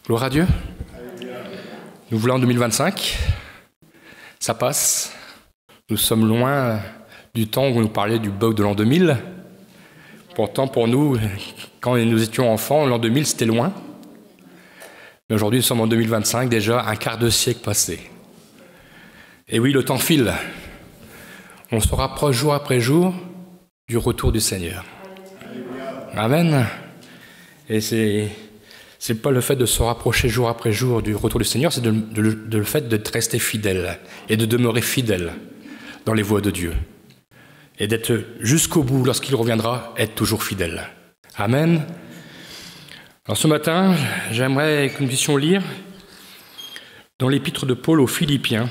Gloire à Dieu. Nous voilà en 2025. Ça passe. Nous sommes loin du temps où on nous parlait du bug de l'an 2000. Pourtant, pour nous, quand nous étions enfants, l'an 2000, c'était loin. Mais aujourd'hui, nous sommes en 2025, déjà un quart de siècle passé. Et oui, le temps file. On se rapproche jour après jour du retour du Seigneur. Amen. Et c'est pas le fait de se rapprocher jour après jour du retour du Seigneur, c'est le fait de rester fidèle et de demeurer fidèle dans les voies de Dieu. Et d'être jusqu'au bout, lorsqu'il reviendra, être toujours fidèle. Amen. Alors ce matin, j'aimerais que nous puissions lire dans l'épître de Paul aux Philippiens.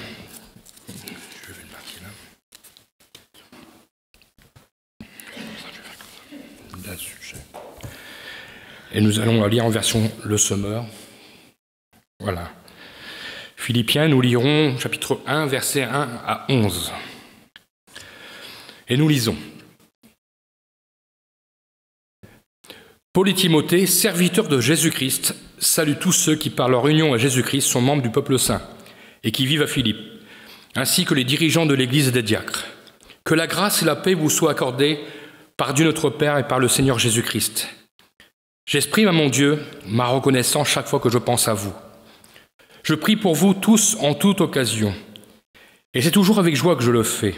Je vais le marquer là. Et nous allons la lire en version Le Semeur. Voilà. Philippiens, nous lirons chapitre 1, versets 1 à 11. Et nous lisons. Paul et Timothée, serviteurs de Jésus-Christ, saluent tous ceux qui, par leur union à Jésus-Christ, sont membres du peuple saint et qui vivent à Philippe, ainsi que les dirigeants de l'Église et des diacres. Que la grâce et la paix vous soient accordées par Dieu notre Père et par le Seigneur Jésus-Christ. J'exprime à mon Dieu ma reconnaissance chaque fois que je pense à vous. Je prie pour vous tous en toute occasion, et c'est toujours avec joie que je le fais.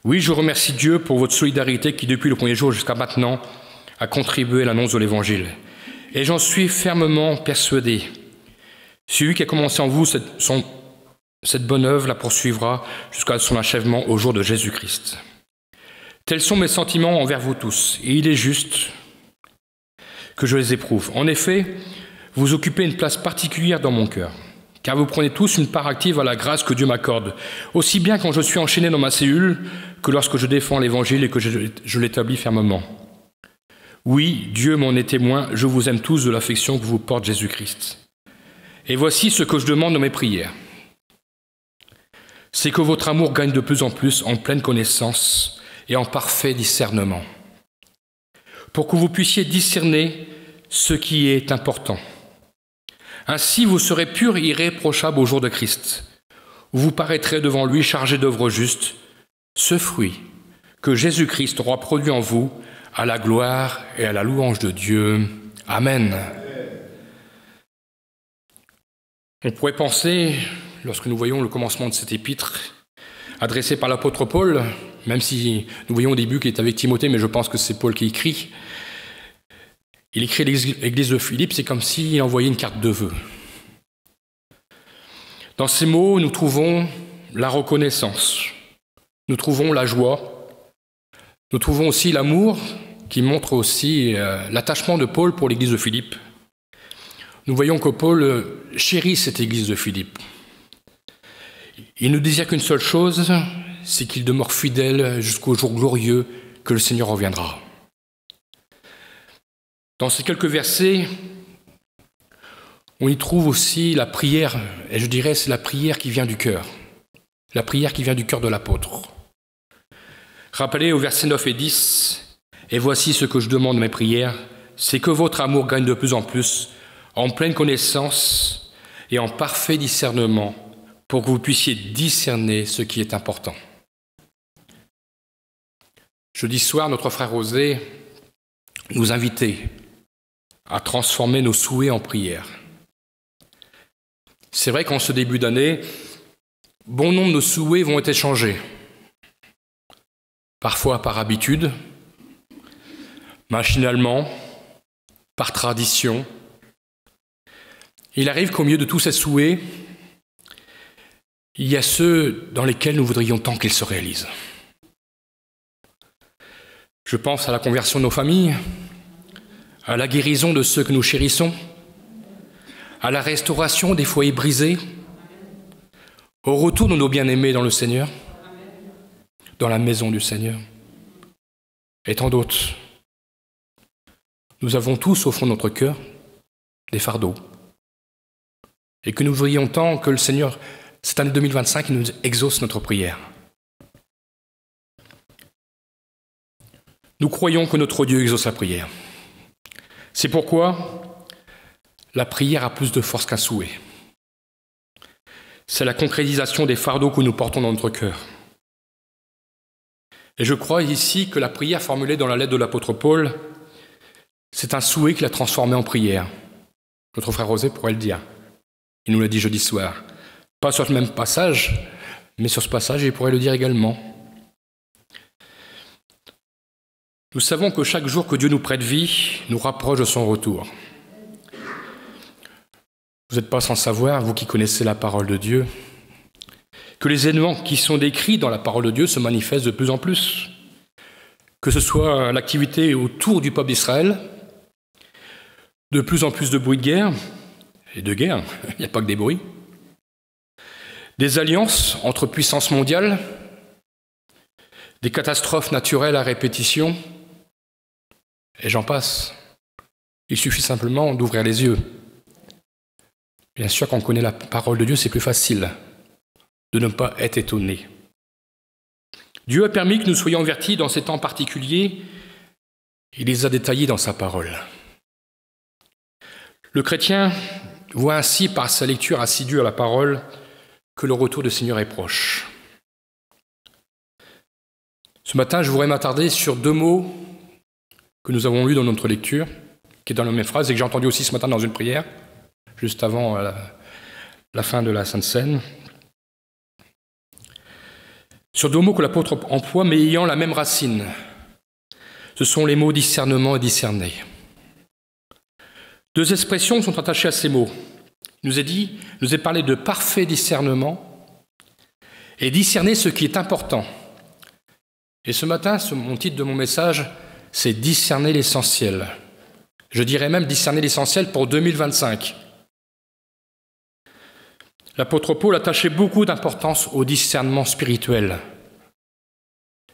Oui, je remercie Dieu pour votre solidarité qui, depuis le premier jour jusqu'à maintenant, a contribué à l'annonce de l'Évangile. Et j'en suis fermement persuadé. Celui qui a commencé en vous cette bonne œuvre la poursuivra jusqu'à son achèvement au jour de Jésus-Christ. Tels sont mes sentiments envers vous tous, et il est juste que je les éprouve. En effet, vous occupez une place particulière dans mon cœur, car vous prenez tous une part active à la grâce que Dieu m'accorde, aussi bien quand je suis enchaîné dans ma cellule que lorsque je défends l'Évangile et que je l'établis fermement. Oui, Dieu m'en est témoin, je vous aime tous de l'affection que vous porte Jésus-Christ. Et voici ce que je demande dans mes prières. C'est que votre amour gagne de plus en plus en pleine connaissance et en parfait discernement, pour que vous puissiez discerner ce qui est important. Ainsi, vous serez purs et irréprochables au jour de Christ, où vous paraîtrez devant lui chargés d'œuvres justes, ce fruit que Jésus-Christ aura produit en vous, à la gloire et à la louange de Dieu. Amen. On pourrait penser, lorsque nous voyons le commencement de cet épître, adressé par l'apôtre Paul, même si nous voyons au début qu'il est avec Timothée, mais je pense que c'est Paul qui écrit. Il écrit à l'église de Philippe, c'est comme s'il envoyait une carte de vœux. Dans ces mots, nous trouvons la reconnaissance, nous trouvons la joie, nous trouvons aussi l'amour qui montre aussi l'attachement de Paul pour l'église de Philippe. Nous voyons que Paul chérit cette église de Philippe. Il ne désire qu'une seule chose, c'est qu'il demeure fidèle jusqu'au jour glorieux que le Seigneur reviendra. Dans ces quelques versets, on y trouve aussi la prière, et je dirais c'est la prière qui vient du cœur, la prière qui vient du cœur de l'apôtre. Rappelez au verset 9 et 10, « Et voici ce que je demande de mes prières, c'est que votre amour gagne de plus en plus, en pleine connaissance et en parfait discernement, pour que vous puissiez discerner ce qui est important. » Jeudi soir, notre frère Rosé nous invitait à transformer nos souhaits en prières. C'est vrai qu'en ce début d'année, bon nombre de souhaits vont être échangés. Parfois par habitude, machinalement, par tradition. Il arrive qu'au milieu de tous ces souhaits, il y a ceux dans lesquels nous voudrions tant qu'ils se réalisent. Je pense à la conversion de nos familles, à la guérison de ceux que nous chérissons, à la restauration des foyers brisés, au retour de nos bien-aimés dans le Seigneur, dans la maison du Seigneur, et tant d'autres. Nous avons tous au fond de notre cœur des fardeaux, et que nous voudrions tant que le Seigneur, cette année 2025, nous exauce notre prière. Nous croyons que notre Dieu exauce la prière. C'est pourquoi, la prière a plus de force qu'un souhait. C'est la concrétisation des fardeaux que nous portons dans notre cœur. Et je crois ici que la prière formulée dans la lettre de l'apôtre Paul, c'est un souhait qu'il a transformé en prière. Notre frère Rosé pourrait le dire. Il nous l'a dit jeudi soir. Pas sur le même passage, mais sur ce passage, il pourrait le dire également. Nous savons que chaque jour que Dieu nous prête vie, nous rapproche de son retour. Vous n'êtes pas sans savoir, vous qui connaissez la parole de Dieu, que les événements qui sont décrits dans la parole de Dieu se manifestent de plus en plus. Que ce soit l'activité autour du peuple d'Israël, de plus en plus de bruits de guerre, et de guerre, il n'y a pas que des bruits, des alliances entre puissances mondiales, des catastrophes naturelles à répétition, et j'en passe. Il suffit simplement d'ouvrir les yeux. Bien sûr, quand on connaît la parole de Dieu, c'est plus facile de ne pas être étonné. Dieu a permis que nous soyons avertis dans ces temps particuliers. Il les a détaillés dans sa parole. Le chrétien voit ainsi par sa lecture assidue à la parole que le retour du Seigneur est proche. Ce matin, je voudrais m'attarder sur 2 mots que nous avons lus dans notre lecture, qui est dans la même phrase et que j'ai entendu aussi ce matin dans une prière, juste avant la fin de la Sainte Seine. Sur 2 mots que l'apôtre emploie, mais ayant la même racine. Ce sont les mots discernement et discerner. 2 expressions sont attachées à ces mots. Il nous est parlé de parfait discernement et discerner ce qui est important. Et ce matin, mon titre de mon message, c'est discerner l'essentiel. Je dirais même discerner l'essentiel pour 2025. L'apôtre Paul attachait beaucoup d'importance au discernement spirituel,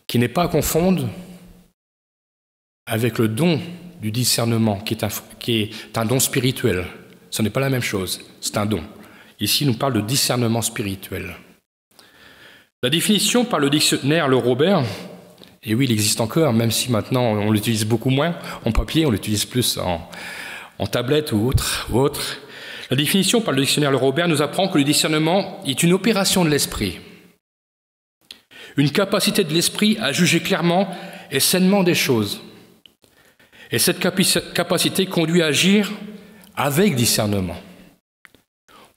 qui n'est pas à confondre avec le don du discernement, qui est un don spirituel. Ce n'est pas la même chose, c'est un don. Ici, il nous parle de discernement spirituel. La définition par le dictionnaire Le Robert, et oui, il existe encore, même si maintenant on l'utilise beaucoup moins en papier, on l'utilise plus en tablette ou autre. La définition par le dictionnaire Le Robert nous apprend que le discernement est une opération de l'esprit, une capacité de l'esprit à juger clairement et sainement des choses. Et cette capacité conduit à agir avec discernement.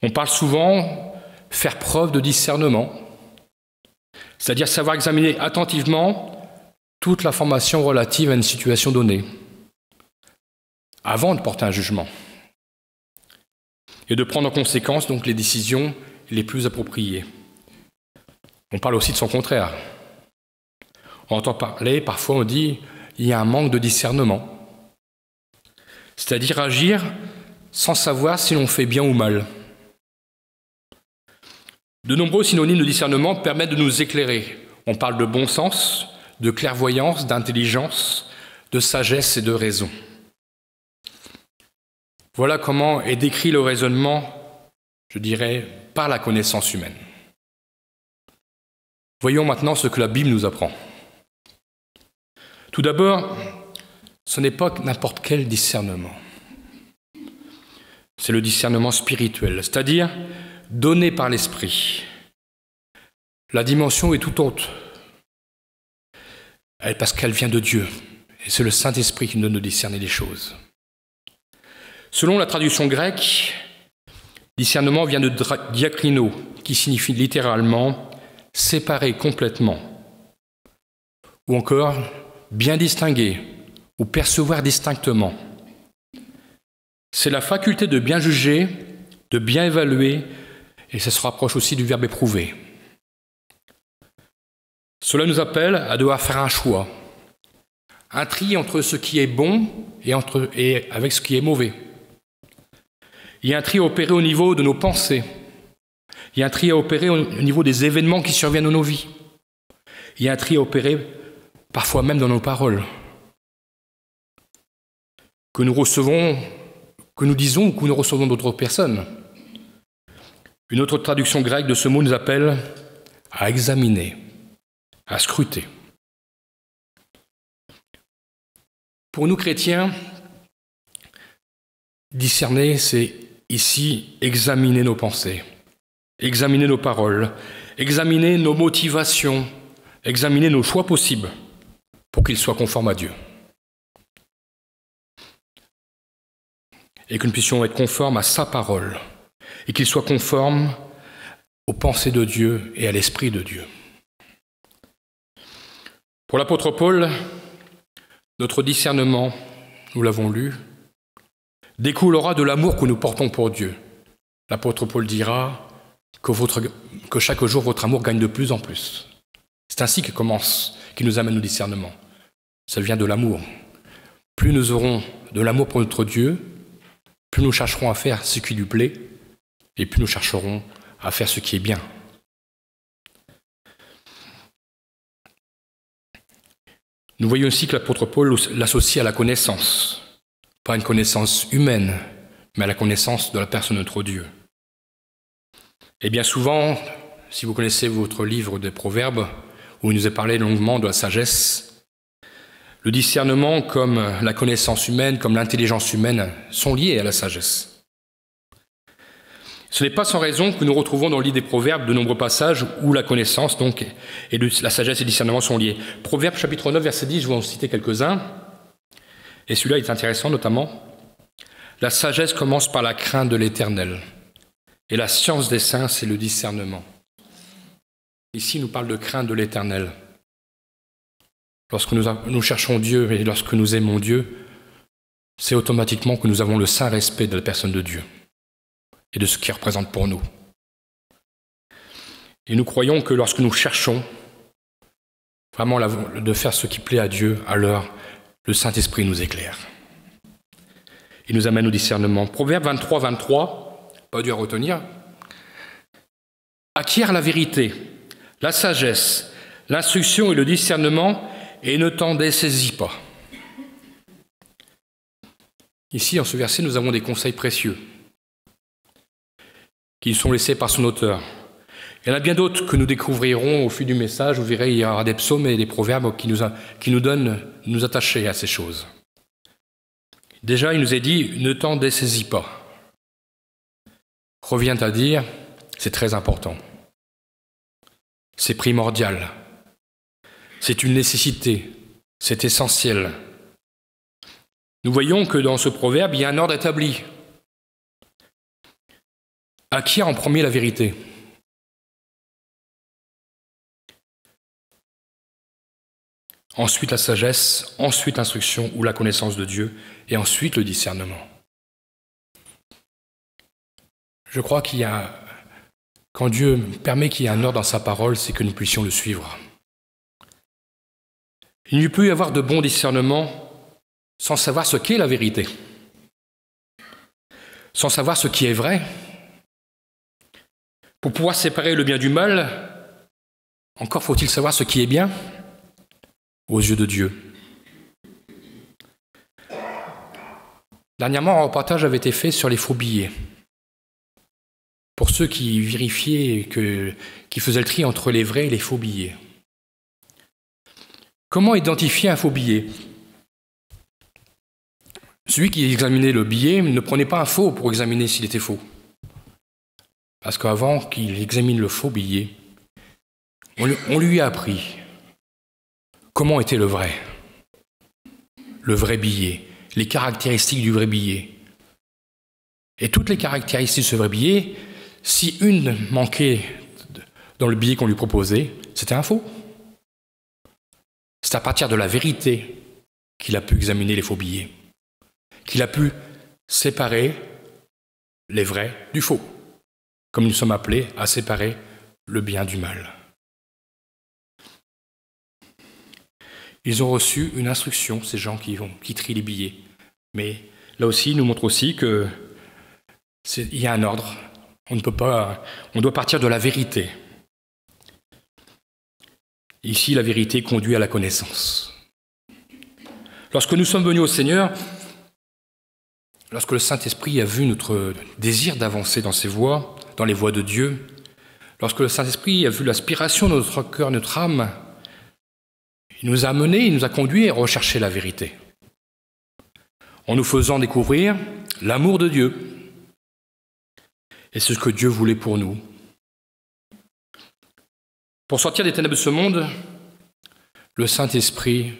On parle souvent faire preuve de discernement, c'est-à-dire savoir examiner attentivement toute l'information relative à une situation donnée, avant de porter un jugement, et de prendre en conséquence donc les décisions les plus appropriées. On parle aussi de son contraire. On entend parler, parfois on dit, il y a un manque de discernement, c'est-à-dire agir sans savoir si l'on fait bien ou mal. De nombreux synonymes de discernement permettent de nous éclairer. On parle de bon sens, de clairvoyance, d'intelligence, de sagesse et de raison. Voilà comment est décrit le raisonnement, je dirais, par la connaissance humaine. Voyons maintenant ce que la Bible nous apprend. Tout d'abord, ce n'est pas n'importe quel discernement. C'est le discernement spirituel, c'est-à-dire donné par l'Esprit. La dimension est tout autre, parce qu'elle vient de Dieu, et c'est le Saint-Esprit qui nous donne de discerner les choses. Selon la traduction grecque, discernement vient de diakrino, qui signifie littéralement « séparer complètement », ou encore « bien distinguer » ou « percevoir distinctement ». C'est la faculté de bien juger, de bien évaluer, et ça se rapproche aussi du verbe éprouver. Cela nous appelle à devoir faire un choix, un tri entre ce qui est bon et avec ce qui est mauvais. Il y a un tri à opérer au niveau de nos pensées. Il y a un tri à opérer au niveau des événements qui surviennent dans nos vies. Il y a un tri à opérer parfois même dans nos paroles. Que nous recevons, que nous disons ou que nous recevons d'autres personnes. Une autre traduction grecque de ce mot nous appelle à examiner, à scruter. Pour nous chrétiens, Discerner, c'est ici examiner nos pensées, examiner nos paroles, examiner nos motivations, examiner nos choix possibles pour qu'ils soient conformes à Dieu. Et que nous puissions être conformes à sa parole et qu'ils soient conformes aux pensées de Dieu et à l'Esprit de Dieu. Pour l'apôtre Paul, notre discernement, nous l'avons lu, découlera de l'amour que nous portons pour Dieu. L'apôtre Paul dira que chaque jour votre amour gagne de plus en plus. C'est ainsi qu'il nous amène au discernement. Ça vient de l'amour. Plus nous aurons de l'amour pour notre Dieu, plus nous chercherons à faire ce qui lui plaît, et plus nous chercherons à faire ce qui est bien. Nous voyons aussi que l'apôtre Paul l'associe à la connaissance, pas une connaissance humaine, mais à la connaissance de la personne de notre Dieu. Et bien souvent, si vous connaissez votre livre des Proverbes, où il nous est parlé longuement de la sagesse, le discernement comme la connaissance humaine, comme l'intelligence humaine, sont liés à la sagesse. Ce n'est pas sans raison que nous retrouvons dans le livre des Proverbes de nombreux passages où la connaissance donc, et la sagesse et le discernement sont liés. Proverbes chapitre 9, verset 10, je vais en citer quelques-uns. Et celui-là est intéressant notamment. La sagesse commence par la crainte de l'Éternel. Et la science des saints, c'est le discernement. Ici, il nous parle de crainte de l'Éternel. Lorsque nous cherchons Dieu et lorsque nous aimons Dieu, c'est automatiquement que nous avons le saint respect de la personne de Dieu et de ce qu'il représente pour nous. Et nous croyons que lorsque nous cherchons vraiment de faire ce qui plaît à Dieu, alors le Saint-Esprit nous éclaire. Il nous amène au discernement. Proverbe 23, 23, pas dur à retenir. Acquiert la vérité, la sagesse, l'instruction et le discernement, et ne t'en dessaisis pas. Ici, en ce verset, nous avons des conseils précieux qui sont laissés par son auteur. Il y en a bien d'autres que nous découvrirons au fil du message. Vous verrez, il y aura des psaumes et des proverbes qui nous donnent de nous attacher à ces choses. Déjà, il nous est dit « ne t'en dessaisis pas ». Revient à dire « c'est très important ». C'est primordial. C'est une nécessité. C'est essentiel. Nous voyons que dans ce proverbe, il y a un ordre établi. Acquiert en premier la vérité. Ensuite la sagesse, ensuite l'instruction ou la connaissance de Dieu, et ensuite le discernement. Je crois quand Dieu permet qu'il y ait un ordre dans sa parole, c'est que nous puissions le suivre. Il ne peut y avoir de bon discernement sans savoir ce qu'est la vérité, sans savoir ce qui est vrai. Pour pouvoir séparer le bien du mal, encore faut-il savoir ce qui est bien aux yeux de Dieu. Dernièrement, un reportage avait été fait sur les faux billets. Pour ceux qui vérifiaient, qui faisaient le tri entre les vrais et les faux billets. Comment identifier un faux billet ? Celui qui examinait le billet ne prenait pas un faux pour examiner s'il était faux. Parce qu'avant qu'il examine le faux billet, on lui a appris comment était le vrai billet, les caractéristiques du vrai billet. Et toutes les caractéristiques de ce vrai billet, si une manquait dans le billet qu'on lui proposait, c'était un faux. C'est à partir de la vérité qu'il a pu examiner les faux billets, qu'il a pu séparer les vrais du faux, comme nous sommes appelés à séparer le bien du mal. Ils ont reçu une instruction, ces gens qui trient les billets. Mais là aussi, il nous montre aussi qu'il y a un ordre. On doit partir de la vérité. Ici, la vérité conduit à la connaissance. Lorsque nous sommes venus au Seigneur, lorsque le Saint-Esprit a vu notre désir d'avancer dans ses voies, dans les voies de Dieu, lorsque le Saint-Esprit a vu l'aspiration de notre cœur, notre âme, il nous a amenés, il nous a conduits à rechercher la vérité. en nous faisant découvrir l'amour de Dieu. Et c'est ce que Dieu voulait pour nous. Pour sortir des ténèbres de ce monde, le Saint-Esprit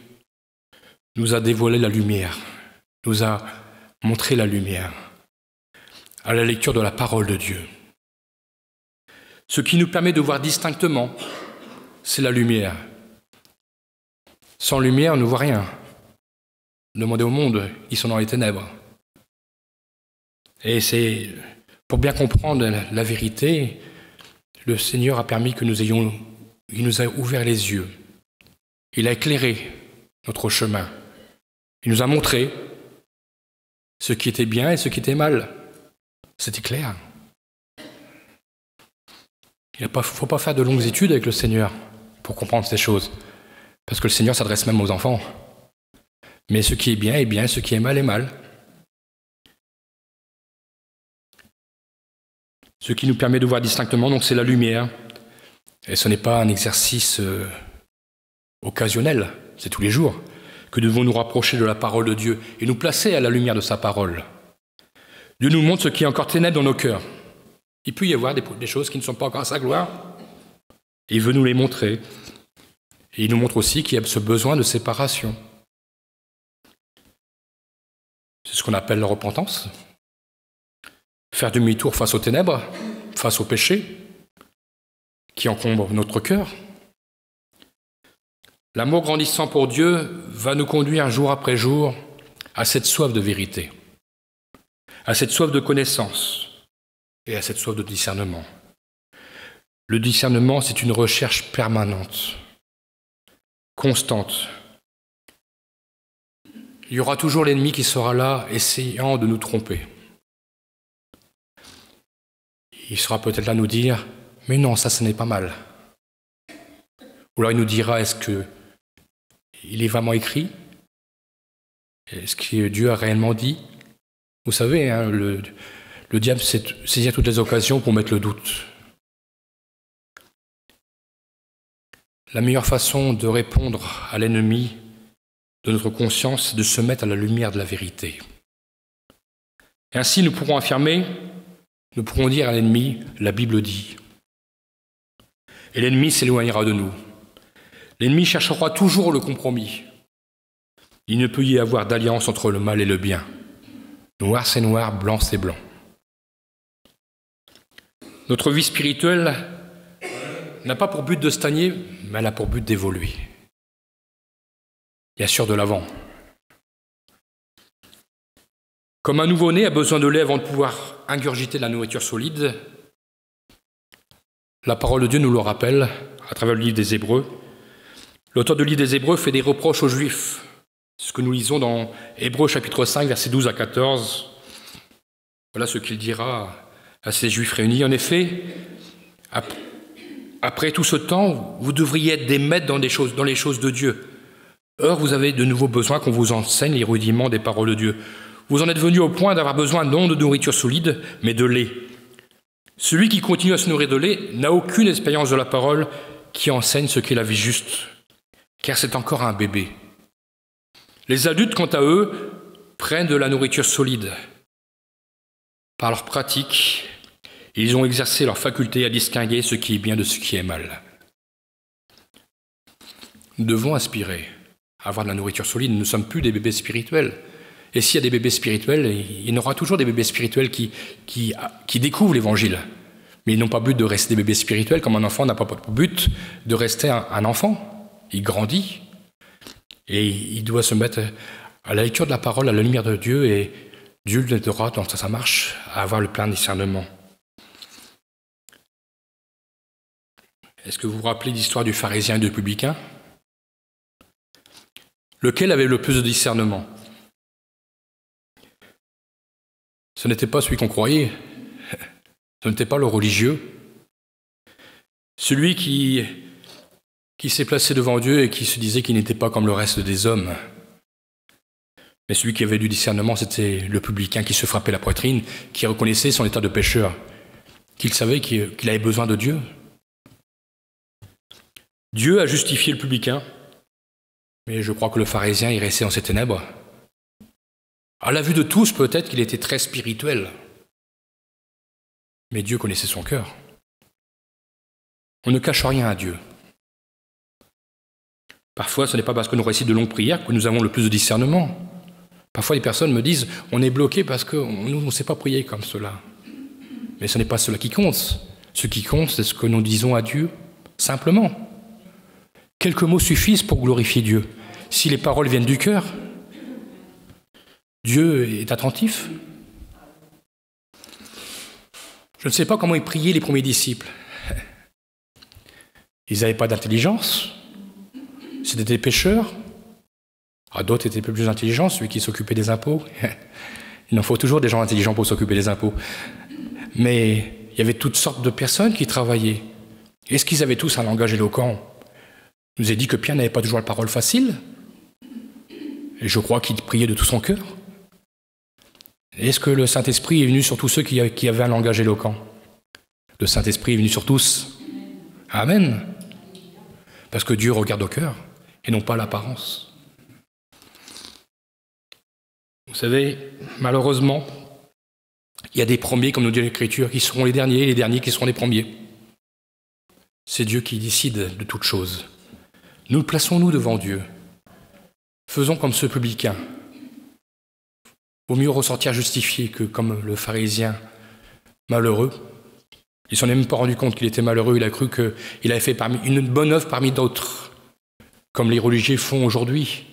nous a dévoilé la lumière, nous a montré la lumière à la lecture de la parole de Dieu. Ce qui nous permet de voir distinctement, c'est la lumière. Sans lumière, on ne voit rien. Demandez au monde, ils sont dans les ténèbres. Et c'est pour bien comprendre la vérité, le Seigneur a permis que il nous a ouvert les yeux. Il a éclairé notre chemin. Il nous a montré ce qui était bien et ce qui était mal. C'était clair. Il ne faut pas faire de longues études avec le Seigneur pour comprendre ces choses. Parce que le Seigneur s'adresse même aux enfants. Mais ce qui est bien, ce qui est mal est mal. Ce qui nous permet de voir distinctement, donc, c'est la lumière. Et ce n'est pas un exercice occasionnel, c'est tous les jours que nous devons nous rapprocher de la parole de Dieu et nous placer à la lumière de sa parole. Dieu nous montre ce qui est encore ténèbre dans nos cœurs. Il peut y avoir des choses qui ne sont pas encore à sa gloire. Et il veut nous les montrer. Et il nous montre aussi qu'il y a ce besoin de séparation. C'est ce qu'on appelle la repentance. Faire demi-tour face aux ténèbres, face au péché qui encombre notre cœur. L'amour grandissant pour Dieu va nous conduire jour après jour à cette soif de vérité, à cette soif de connaissance et à cette soif de discernement. Le discernement, c'est une recherche permanente, constante. Il y aura toujours l'ennemi qui sera là, essayant de nous tromper. Il sera peut-être là nous dire « Mais non, ça, ce n'est pas mal ». Ou alors il nous dira « Est-ce qu'il est vraiment écrit ? Est-ce que Dieu a réellement dit ?» Vous savez, hein, le diable saisit toutes les occasions pour mettre le doute. La meilleure façon de répondre à l'ennemi de notre conscience, c'est de se mettre à la lumière de la vérité. Et ainsi, nous pourrons dire à l'ennemi, la Bible dit. Et l'ennemi s'éloignera de nous. L'ennemi cherchera toujours le compromis. Il ne peut y avoir d'alliance entre le mal et le bien. Noir c'est noir, blanc c'est blanc. Notre vie spirituelle n'a pas pour but de stagner, mais elle a pour but d'évoluer. Bien sûr, de l'avant. Comme un nouveau-né a besoin de lait avant de pouvoir ingurgiter la nourriture solide, la parole de Dieu nous le rappelle à travers le livre des Hébreux. L'auteur du livre des Hébreux fait des reproches aux Juifs. C'est ce que nous lisons dans Hébreux chapitre 5, versets 12 à 14. Voilà ce qu'il dira à ces Juifs réunis. En effet, après tout ce temps, vous devriez être des maîtres dans les choses de Dieu. Or, vous avez de nouveaux besoins qu'on vous enseigne les rudiments des paroles de Dieu. Vous en êtes venus au point d'avoir besoin non de nourriture solide, mais de lait. Celui qui continue à se nourrir de lait n'a aucune expérience de la parole qui enseigne ce qu'est la vie juste, car c'est encore un bébé. Les adultes, quant à eux, prennent de la nourriture solide. Par leur pratique, ils ont exercé leur faculté à distinguer ce qui est bien de ce qui est mal. Nous devons aspirer à avoir de la nourriture solide. Nous ne sommes plus des bébés spirituels. Et s'il y a des bébés spirituels, il y en aura toujours des bébés spirituels qui découvrent l'Évangile. Mais ils n'ont pas but de rester des bébés spirituels, comme un enfant n'a pas pour but de rester un enfant. Il grandit et il doit se mettre à la lecture de la parole, à la lumière de Dieu, et Dieu l'aidera dans sa marche à avoir le plein discernement. Est-ce que vous vous rappelez l'histoire du pharisien et du publicain ? Lequel avait le plus de discernement ? Ce n'était pas celui qu'on croyait, ce n'était pas le religieux. Celui qui s'est placé devant Dieu et qui se disait qu'il n'était pas comme le reste des hommes. Mais celui qui avait du discernement, c'était le publicain qui se frappait la poitrine, qui reconnaissait son état de pécheur, qu'il savait qu'il avait besoin de Dieu. Dieu a justifié le publicain, mais je crois que le pharisien est resté dans ses ténèbres. À la vue de tous, peut-être qu'il était très spirituel. Mais Dieu connaissait son cœur. On ne cache rien à Dieu. Parfois, ce n'est pas parce que nous récitons de longues prières que nous avons le plus de discernement. Parfois, les personnes me disent « on est bloqué parce que nous ne sait pas prier comme cela ». Mais ce n'est pas cela qui compte. Ce qui compte, c'est ce que nous disons à Dieu, simplement. Quelques mots suffisent pour glorifier Dieu. Si les paroles viennent du cœur, Dieu est attentif. Je ne sais pas comment ils priaient les premiers disciples. Ils n'avaient pas d'intelligence. C'était des pécheurs. D'autres étaient plus intelligents, celui qui s'occupait des impôts. Il en faut toujours des gens intelligents pour s'occuper des impôts. Mais il y avait toutes sortes de personnes qui travaillaient. Est-ce qu'ils avaient tous un langage éloquent? Il nous a dit que Pierre n'avait pas toujours la parole facile. Et je crois qu'il priait de tout son cœur. Est-ce que le Saint-Esprit est venu sur tous ceux qui avaient un langage éloquent? Le Saint-Esprit est venu sur tous. Amen. Parce que Dieu regarde au cœur et non pas à l'apparence. Vous savez, malheureusement, il y a des premiers, comme nous dit l'Écriture, qui seront les derniers, et les derniers qui seront les premiers. C'est Dieu qui décide de toutes choses. Nous plaçons-nous devant Dieu. Faisons comme ce publicain. Vaut mieux ressortir justifié que comme le pharisien malheureux. Il ne s'en est même pas rendu compte qu'il était malheureux, il a cru qu'il avait fait une bonne œuvre parmi d'autres, comme les religieux font aujourd'hui.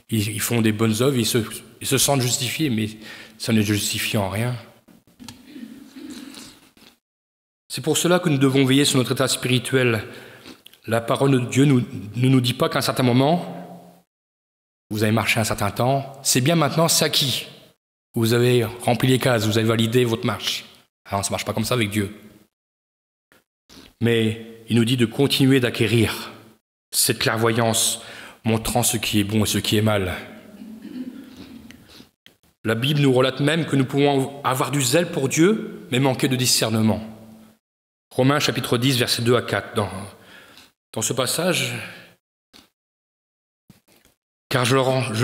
Ils font des bonnes œuvres, ils se sentent justifiés, mais ça ne justifie en rien. C'est pour cela que nous devons veiller sur notre état spirituel. La parole de Dieu ne nous dit pas qu'à un certain moment, vous avez marché un certain temps, c'est bien maintenant, c'est acquis. Vous avez rempli les cases, vous avez validé votre marche. Alors ça ne marche pas comme ça avec Dieu. Mais il nous dit de continuer d'acquérir cette clairvoyance, montrant ce qui est bon et ce qui est mal. La Bible nous relate même que nous pouvons avoir du zèle pour Dieu, mais manquer de discernement. Romains chapitre 10, versets 2 à 4. Dans ce passage, car je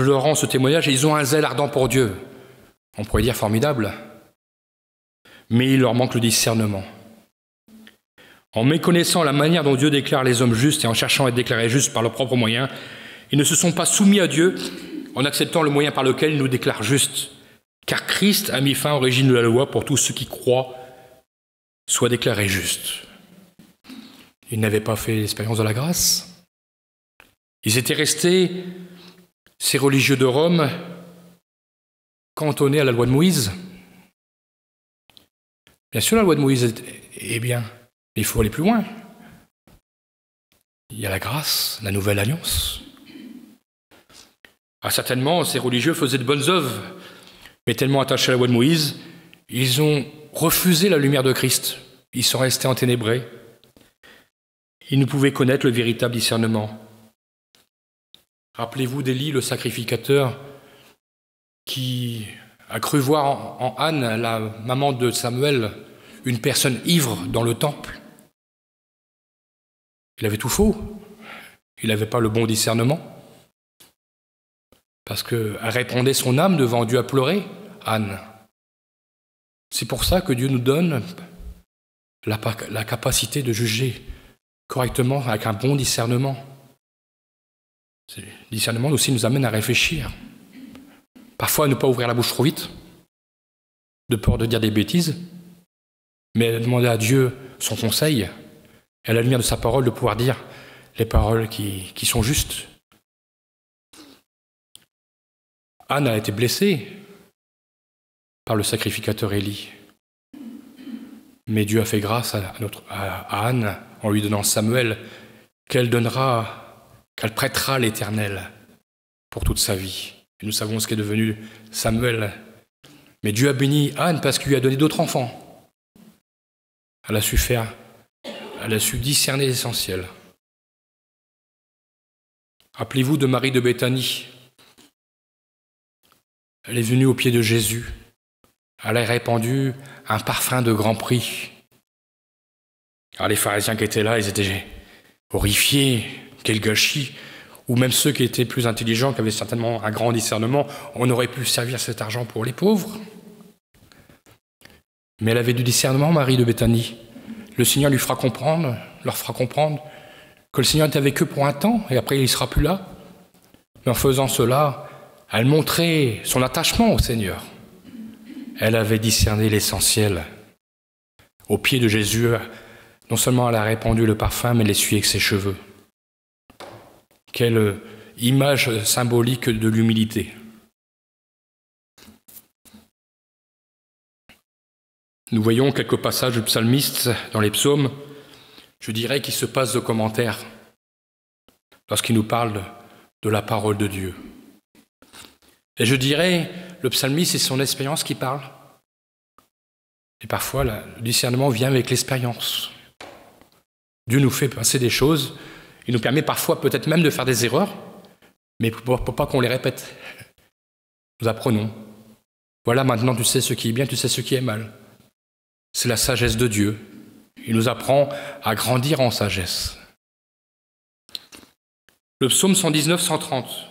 leur rends ce témoignage, et ils ont un zèle ardent pour Dieu. On pourrait dire formidable, mais il leur manque le discernement. En méconnaissant la manière dont Dieu déclare les hommes justes et en cherchant à être déclarés justes par leurs propres moyens, ils ne se sont pas soumis à Dieu en acceptant le moyen par lequel il nous déclare justes. Car Christ a mis fin au régime de la loi pour tous ceux qui croient soient déclarés justes. Ils n'avaient pas fait l'expérience de la grâce. Ils étaient restés, ces religieux de Rome, cantonnés à la loi de Moïse. Bien sûr, la loi de Moïse est bien. Il faut aller plus loin. Il y a la grâce, la nouvelle alliance. Certainement, ces religieux faisaient de bonnes œuvres, mais tellement attachés à la loi de Moïse, ils ont refusé la lumière de Christ. Ils sont restés enténébrés. Ils ne pouvaient connaître le véritable discernement. Rappelez-vous d'Élie, le sacrificateur, qui a cru voir en Anne, la maman de Samuel, une personne ivre dans le temple. Il avait tout faux. Il n'avait pas le bon discernement. Parce qu'elle répandait son âme devant Dieu à pleurer, Anne. C'est pour ça que Dieu nous donne la capacité de juger correctement avec un bon discernement. Le discernement aussi nous amène à réfléchir. Parfois à ne pas ouvrir la bouche trop vite, de peur de dire des bêtises, mais à demander à Dieu son conseil, et à la lumière de sa parole, de pouvoir dire les paroles qui sont justes. Anne a été blessée par le sacrificateur Élie. Mais Dieu a fait grâce à Anne en lui donnant Samuel, qu'elle prêtera à l'Éternel pour toute sa vie. Et nous savons ce qu'est devenu Samuel. Mais Dieu a béni Anne parce qu'il lui a donné d'autres enfants. Elle a su discerner l'essentiel. Rappelez-vous de Marie de Béthanie. Elle est venue aux pieds de Jésus. Elle a répandu un parfum de grand prix. Alors les pharisiens qui étaient là, ils étaient horrifiés. Quel gâchis! ou même ceux qui étaient plus intelligents, qui avaient certainement un grand discernement, on aurait pu servir cet argent pour les pauvres. Mais elle avait du discernement, Marie de Béthanie. Le Seigneur leur fera comprendre que le Seigneur est avec eux pour un temps, et après il ne sera plus là. Mais en faisant cela, elle montrait son attachement au Seigneur. Elle avait discerné l'essentiel. Au pied de Jésus, non seulement elle a répandu le parfum, mais elle l'essuyait avec ses cheveux. Quelle image symbolique de l'humilité. Nous voyons quelques passages du psalmiste dans les psaumes, je dirais, qui se passent de commentaires lorsqu'il nous parle de la parole de Dieu. Et je dirais, le psalmiste, c'est son expérience qui parle. Et parfois, le discernement vient avec l'expérience. Dieu nous fait passer des choses, il nous permet parfois peut-être même de faire des erreurs, mais pour pas qu'on les répète. Nous apprenons. Voilà, maintenant tu sais ce qui est bien, tu sais ce qui est mal. C'est la sagesse de Dieu. Il nous apprend à grandir en sagesse. Le psaume 119, 130,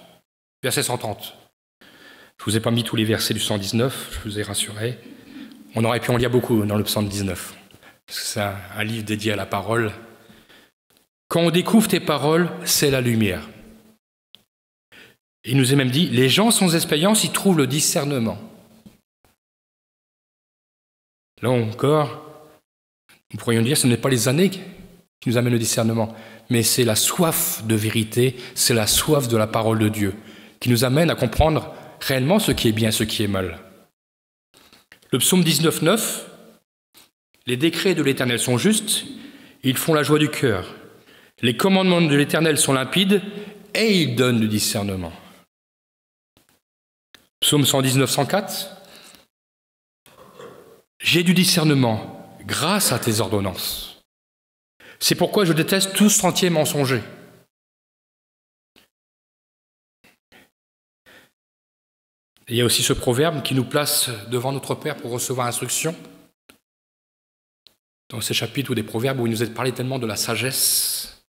verset 130. Je ne vous ai pas mis tous les versets du 119, je vous ai rassuré. On aurait pu en lire beaucoup dans le psaume 19, parce que c'est un livre dédié à la parole. Quand on découvre tes paroles, c'est la lumière. Il nous est même dit, les gens sans expérience y trouvent le discernement. Là encore, nous pourrions dire, ce n'est pas les années qui nous amènent le discernement, mais c'est la soif de vérité, c'est la soif de la parole de Dieu, qui nous amène à comprendre réellement ce qui est bien, ce qui est mal. Le psaume 19, 9, les décrets de l'Éternel sont justes, ils font la joie du cœur. Les commandements de l'Éternel sont limpides et ils donnent du discernement. Psaume 119, 104, j'ai du discernement grâce à tes ordonnances. C'est pourquoi je déteste tout sentier mensonger. Il y a aussi ce proverbe qui nous place devant notre Père pour recevoir instruction. Dans ces chapitres des proverbes où il nous est parlé tellement de la sagesse.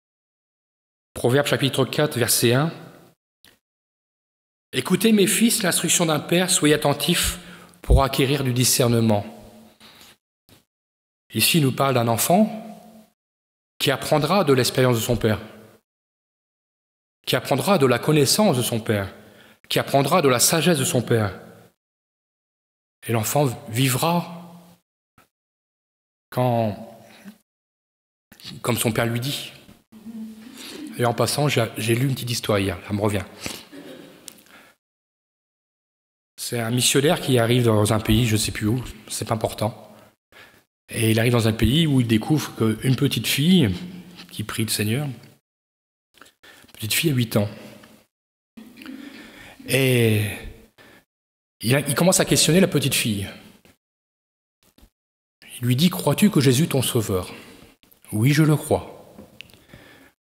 Proverbe chapitre 4, verset 1. Écoutez mes fils, l'instruction d'un père, soyez attentifs pour acquérir du discernement. Ici, il nous parle d'un enfant qui apprendra de l'expérience de son père, qui apprendra de la connaissance de son père, qui apprendra de la sagesse de son père. Et l'enfant vivra comme son père lui dit. Et en passant, j'ai lu une petite histoire hier, ça me revient. C'est un missionnaire qui arrive dans un pays, je ne sais plus où, c'est pas important. Et il arrive dans un pays où il découvre qu'une petite fille qui prie le Seigneur, petite fille à 8 ans. Et il commence à questionner la petite fille. Il lui dit, crois-tu que Jésus est ton sauveur ? Oui, je le crois.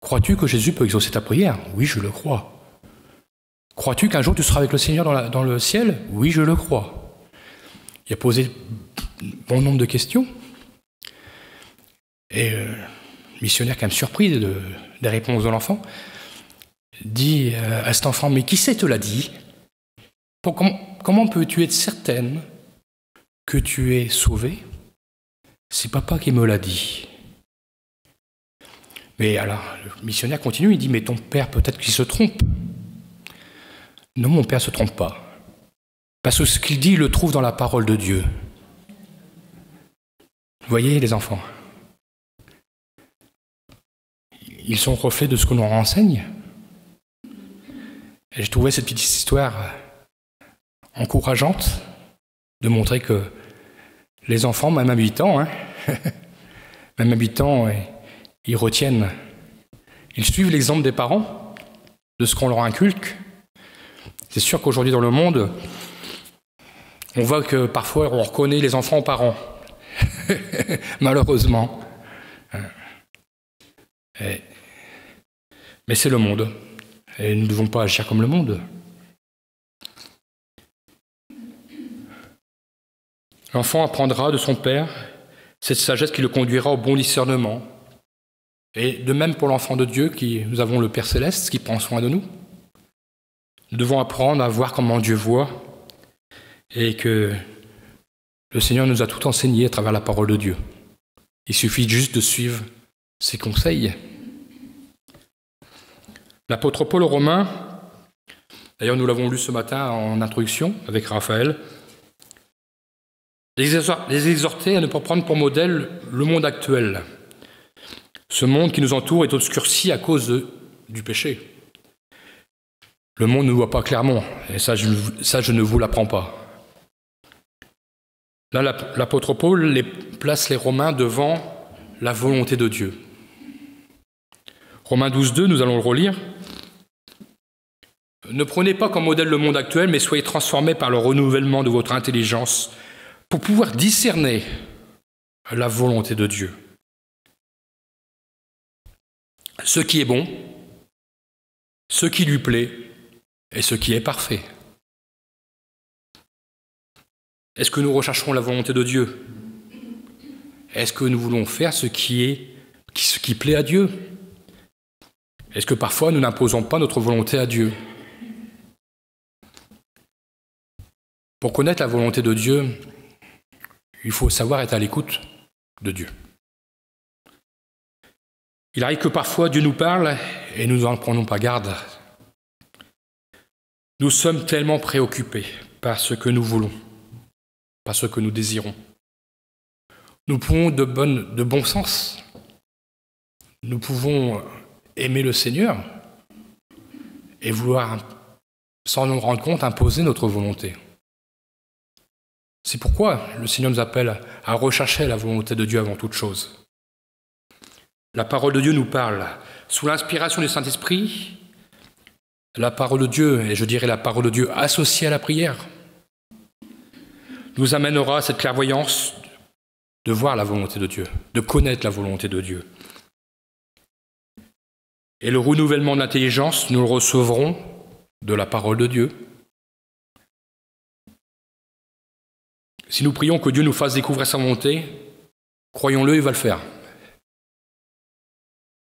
Crois-tu que Jésus peut exaucer ta prière ? Oui, je le crois. Crois-tu qu'un jour tu seras avec le Seigneur dans le ciel ? Oui, je le crois. Il a posé bon nombre de questions. Et le missionnaire, quand même surpris des réponses de l'enfant, dit à cet enfant, mais qui c'est te l'a dit ? Comment peux-tu être certaine que tu es sauvé ? C'est papa qui me l'a dit. Mais alors, le missionnaire continue, il dit, mais ton père peut-être qu'il se trompe. Non, mon père ne se trompe pas. Parce que ce qu'il dit, il le trouve dans la parole de Dieu. Vous voyez, les enfants, ils sont reflets de ce que l'on renseigne. Et j'ai trouvé cette petite histoire encourageante de montrer que les enfants, même à 8 ans, même à 8 ans, ils retiennent, ils suivent l'exemple des parents, de ce qu'on leur inculque. C'est sûr qu'aujourd'hui dans le monde, on voit que parfois on reconnaît les enfants aux parents, malheureusement. Mais c'est le monde, et nous ne devons pas agir comme le monde. L'enfant apprendra de son père cette sagesse qui le conduira au bon discernement Et de même pour l'enfant de Dieu, nous avons le Père Céleste qui prend soin de nous. Nous devons apprendre à voir comment Dieu voit et que le Seigneur nous a tout enseigné à travers la parole de Dieu. Il suffit juste de suivre ses conseils. L'apôtre Paul aux Romains, d'ailleurs nous l'avons lu ce matin en introduction avec Raphaël, les exhortait à ne pas prendre pour modèle le monde actuel. Ce monde qui nous entoure est obscurci à cause du péché. Le monde ne voit pas clairement, et ça je ne vous l'apprends pas. Là, l'apôtre Paul place les Romains devant la volonté de Dieu. Romains 12, 2, nous allons le relire. Ne prenez pas comme modèle le monde actuel, mais soyez transformés par le renouvellement de votre intelligence pour pouvoir discerner la volonté de Dieu. Ce qui est bon, ce qui lui plaît et ce qui est parfait. Est-ce que nous recherchons la volonté de Dieu? Est-ce que nous voulons faire ce qui plaît à Dieu? Est-ce que parfois nous n'imposons pas notre volonté à Dieu? Pour connaître la volonté de Dieu, il faut savoir être à l'écoute de Dieu. Il arrive que parfois Dieu nous parle et nous n'en prenons pas garde. Nous sommes tellement préoccupés par ce que nous voulons, par ce que nous désirons. Nous pouvons de bon sens. Nous pouvons aimer le Seigneur et vouloir, sans nous rendre compte, imposer notre volonté. C'est pourquoi le Seigneur nous appelle à rechercher la volonté de Dieu avant toute chose. La parole de Dieu nous parle. Sous l'inspiration du Saint-Esprit, la parole de Dieu, et je dirais la parole de Dieu associée à la prière, nous amènera à cette clairvoyance de voir la volonté de Dieu, de connaître la volonté de Dieu. Et le renouvellement de l'intelligence, nous le recevrons de la parole de Dieu. Si nous prions que Dieu nous fasse découvrir sa volonté, croyons-le, il va le faire.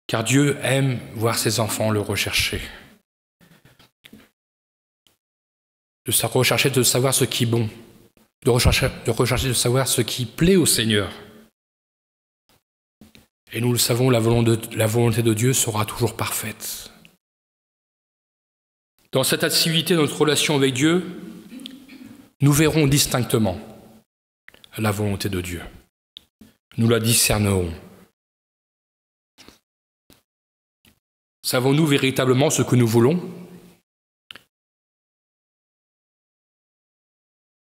Car Dieu aime voir ses enfants le rechercher. De rechercher de savoir ce qui est bon, de rechercher de savoir ce qui plaît au Seigneur. Et nous le savons, la volonté de Dieu sera toujours parfaite. Dans cette activité de notre relation avec Dieu, nous verrons distinctement la volonté de Dieu. Nous la discernerons. Savons-nous véritablement ce que nous voulons?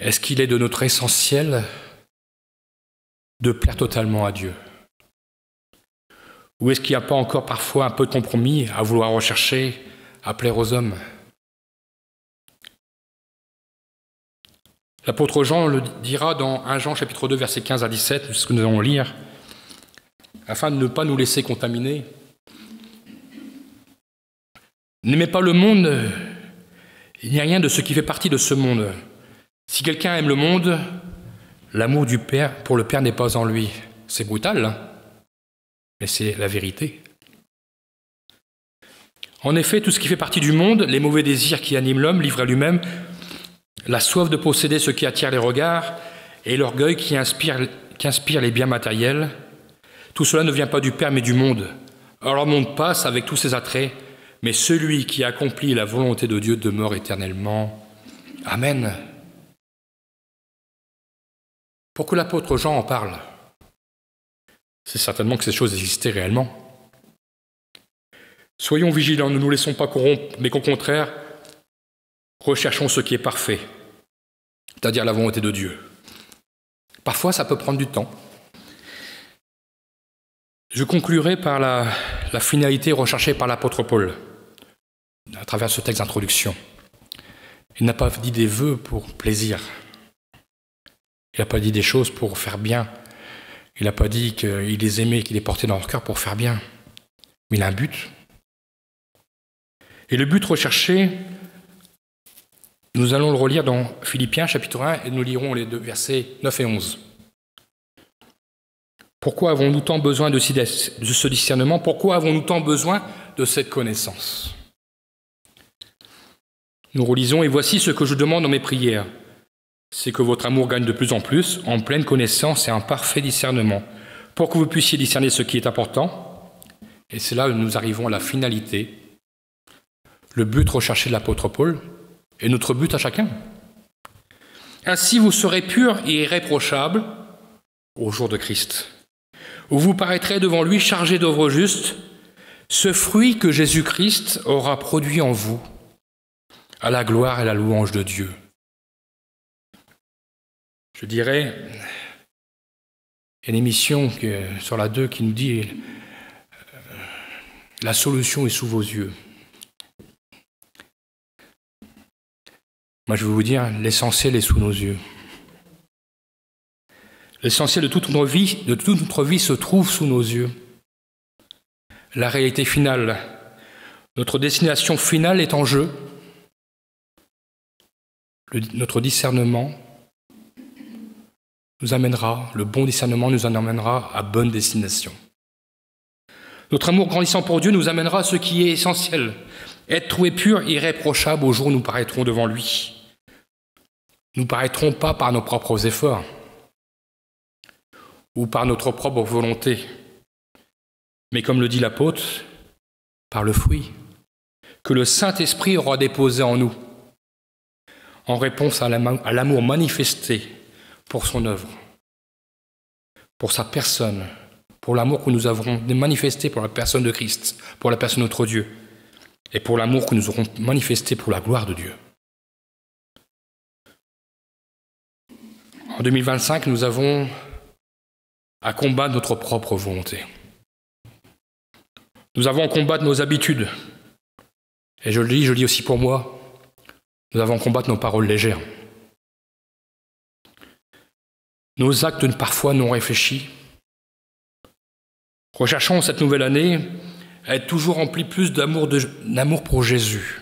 Est-ce qu'il est de notre essentiel de plaire totalement à Dieu? Ou est-ce qu'il n'y a pas encore parfois un peu de compromis à vouloir rechercher, à plaire aux hommes? L'apôtre Jean le dira dans 1 Jean chapitre 2, versets 15 à 17, c'est ce que nous allons lire, afin de ne pas nous laisser contaminer. N'aimez pas le monde, il n'y a rien de ce qui fait partie de ce monde. Si quelqu'un aime le monde, l'amour du Père pour le Père n'est pas en lui. C'est brutal, hein, mais c'est la vérité. En effet, tout ce qui fait partie du monde, les mauvais désirs qui animent l'homme, livrent à lui-même, la soif de posséder ce qui attire les regards et l'orgueil qui inspire les biens matériels, tout cela ne vient pas du Père mais du monde. Alors le monde passe avec tous ses attraits, mais celui qui accomplit la volonté de Dieu demeure éternellement. Amen. Pour que l'apôtre Jean en parle, c'est certainement que ces choses existaient réellement. Soyons vigilants, ne nous laissons pas corrompre, mais qu'au contraire, recherchons ce qui est parfait, c'est-à-dire la volonté de Dieu. Parfois, ça peut prendre du temps. Je conclurai par la finalité recherchée par l'apôtre Paul, à travers ce texte d'introduction. Il n'a pas dit des vœux pour plaisir. Il n'a pas dit des choses pour faire bien. Il n'a pas dit qu'il les aimait, qu'il les portait dans leur cœur pour faire bien. Mais il a un but. Et le but recherché, nous allons le relire dans Philippiens chapitre 1 et nous lirons les 2 versets 9 et 11. Pourquoi avons-nous tant besoin de ce discernement? Pourquoi avons-nous tant besoin de cette connaissance? Nous relisons « Et voici ce que je demande dans mes prières, c'est que votre amour gagne de plus en pleine connaissance et en parfait discernement, pour que vous puissiez discerner ce qui est important. » Et c'est là où nous arrivons à la finalité, le but recherché de l'apôtre Paul, et notre but à chacun. Ainsi vous serez purs et irréprochables au jour de Christ, où vous paraîtrez devant lui chargés d'œuvres justes, ce fruit que Jésus-Christ aura produit en vous, à la gloire et la louange de Dieu. Je dirais, il y a une émission sur la 2 qui nous dit « La solution est sous vos yeux ». Moi, je vais vous dire, l'essentiel est sous nos yeux. L'essentiel de toute notre vie se trouve sous nos yeux. La réalité finale, notre destination finale est en jeu. Notre discernement nous amènera, le bon discernement nous en amènera à bonne destination. Notre amour grandissant pour Dieu nous amènera à ce qui est essentiel, être trouvé pur et irréprochable au jour où nous paraîtrons devant lui. Nous ne paraîtrons pas par nos propres efforts ou par notre propre volonté, mais comme le dit l'apôtre, par le fruit que le Saint-Esprit aura déposé en nous, en réponse à l'amour manifesté pour son œuvre, pour sa personne, pour l'amour que nous avons manifesté pour la personne de Christ, pour la personne de notre Dieu, et pour l'amour que nous aurons manifesté pour la gloire de Dieu. En 2025, nous avons à combattre notre propre volonté. Nous avons à combattre nos habitudes. Et je le dis aussi pour moi, nous avons à combattre nos paroles légères. Nos actes parfois non réfléchis. Recherchons cette nouvelle année à être toujours remplis plus d'amour pour Jésus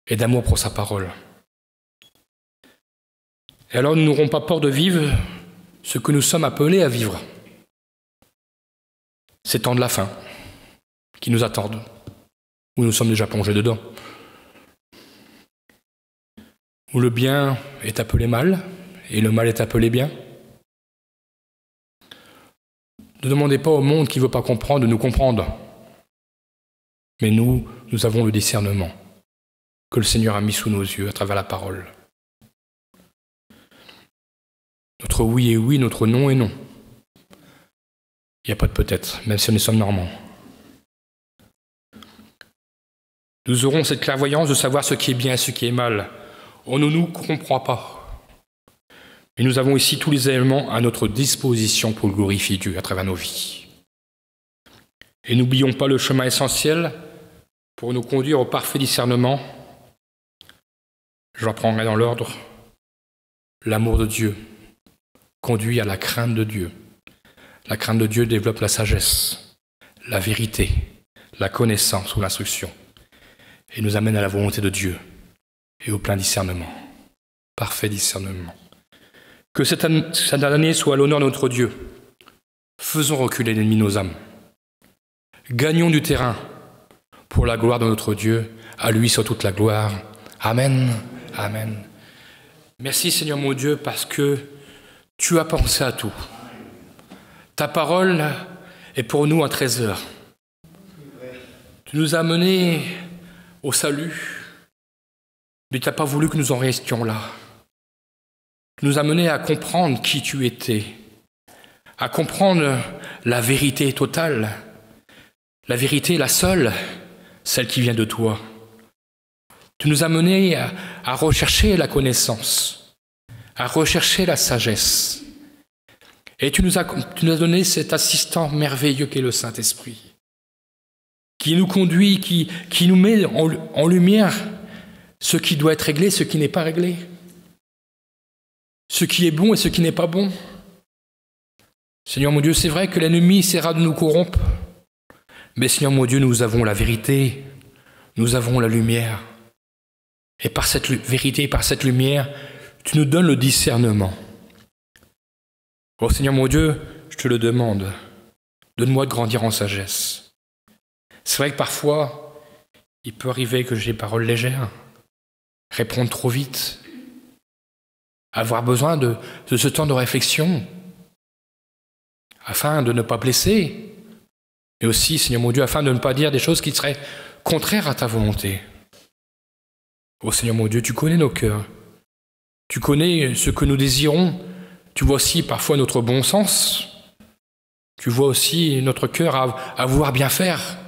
et d'amour pour sa parole. Et alors nous n'aurons pas peur de vivre ce que nous sommes appelés à vivre. Ces temps de la fin qui nous attendent, où nous sommes déjà plongés dedans. Où le bien est appelé mal et le mal est appelé bien. Ne demandez pas au monde qui ne veut pas comprendre de nous comprendre. Mais nous avons le discernement que le Seigneur a mis sous nos yeux à travers la parole. Notre oui est oui, notre non est non. Il n'y a pas de peut-être, même si nous sommes normands. Nous aurons cette clairvoyance de savoir ce qui est bien et ce qui est mal. On ne nous comprend pas. Mais nous avons ici tous les éléments à notre disposition pour glorifier Dieu à travers nos vies. Et n'oublions pas le chemin essentiel pour nous conduire au parfait discernement. J'en prendrai dans l'ordre. L'amour de Dieu conduit à la crainte de Dieu. La crainte de Dieu développe la sagesse, la vérité, la connaissance ou l'instruction, et nous amène à la volonté de Dieu et au plein discernement, parfait discernement. Que cette année soit à l'honneur de notre Dieu. Faisons reculer l'ennemi de nos âmes. Gagnons du terrain pour la gloire de notre Dieu. À lui soit toute la gloire. Amen. Amen. Merci Seigneur mon Dieu parce que tu as pensé à tout. Ta parole est pour nous un trésor. Tu nous as menés au salut, mais tu n'as pas voulu que nous en restions là. Tu nous as menés à comprendre qui tu étais, à comprendre la vérité totale, la vérité la seule, celle qui vient de toi. Tu nous as menés à rechercher la connaissance, à rechercher la sagesse. Et tu nous as donné cet assistant merveilleux qu'est le Saint-Esprit, qui nous conduit, qui nous met en lumière ce qui doit être réglé, ce qui n'est pas réglé, ce qui est bon et ce qui n'est pas bon. Seigneur mon Dieu, c'est vrai que l'ennemi essaiera de nous corrompre, mais Seigneur mon Dieu, nous avons la vérité, nous avons la lumière. Et par cette vérité, par cette lumière, tu nous donnes le discernement. Oh Seigneur mon Dieu, je te le demande, donne-moi de grandir en sagesse. C'est vrai que parfois, il peut arriver que j'ai des paroles légères, répondre trop vite, avoir besoin de ce temps de réflexion, afin de ne pas blesser, mais aussi, Seigneur mon Dieu, afin de ne pas dire des choses qui seraient contraires à ta volonté. Ô Seigneur mon Dieu, tu connais nos cœurs, tu connais ce que nous désirons, tu vois aussi parfois notre bon sens, tu vois aussi notre cœur à vouloir bien faire.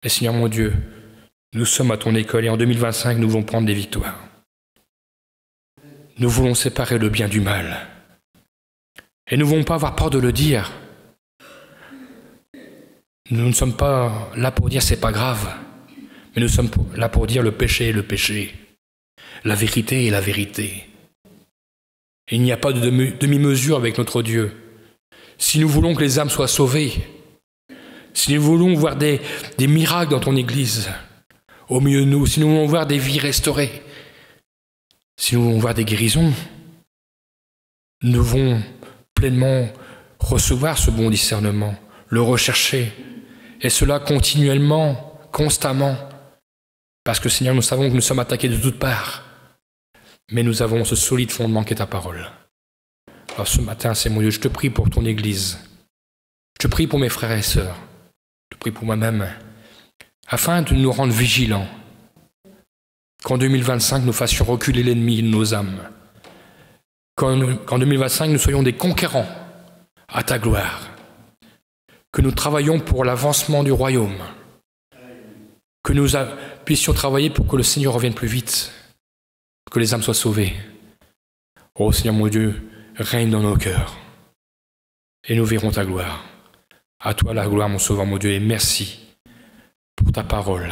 Et Seigneur mon Dieu, nous sommes à ton école et en 2025, nous voulons prendre des victoires. Nous voulons séparer le bien du mal. Et nous ne voulons pas avoir peur de le dire. Nous ne sommes pas là pour dire c'est pas grave, mais nous sommes là pour dire le péché est le péché, la vérité est la vérité. Et il n'y a pas de demi-mesure avec notre Dieu. Si nous voulons que les âmes soient sauvées, si nous voulons voir des miracles dans ton Église, au milieu de nous, si nous voulons voir des vies restaurées, si nous voulons voir des guérisons, nous devons pleinement recevoir ce bon discernement, le rechercher, et cela continuellement, constamment, parce que Seigneur, nous savons que nous sommes attaqués de toutes parts, mais nous avons ce solide fondement qu'est ta parole. Alors ce matin, Seigneur mon Dieu, je te prie pour ton Église, je te prie pour mes frères et sœurs, je te prie pour moi-même, afin de nous rendre vigilants, qu'en 2025, nous fassions reculer l'ennemi de nos âmes, qu'en 2025, nous soyons des conquérants à ta gloire, que nous travaillions pour l'avancement du royaume, que nous puissions travailler pour que le Seigneur revienne plus vite, que les âmes soient sauvées. Ô Seigneur mon Dieu, règne dans nos cœurs, et nous verrons ta gloire. À toi la gloire, mon Sauveur, mon Dieu, et merci pour ta parole.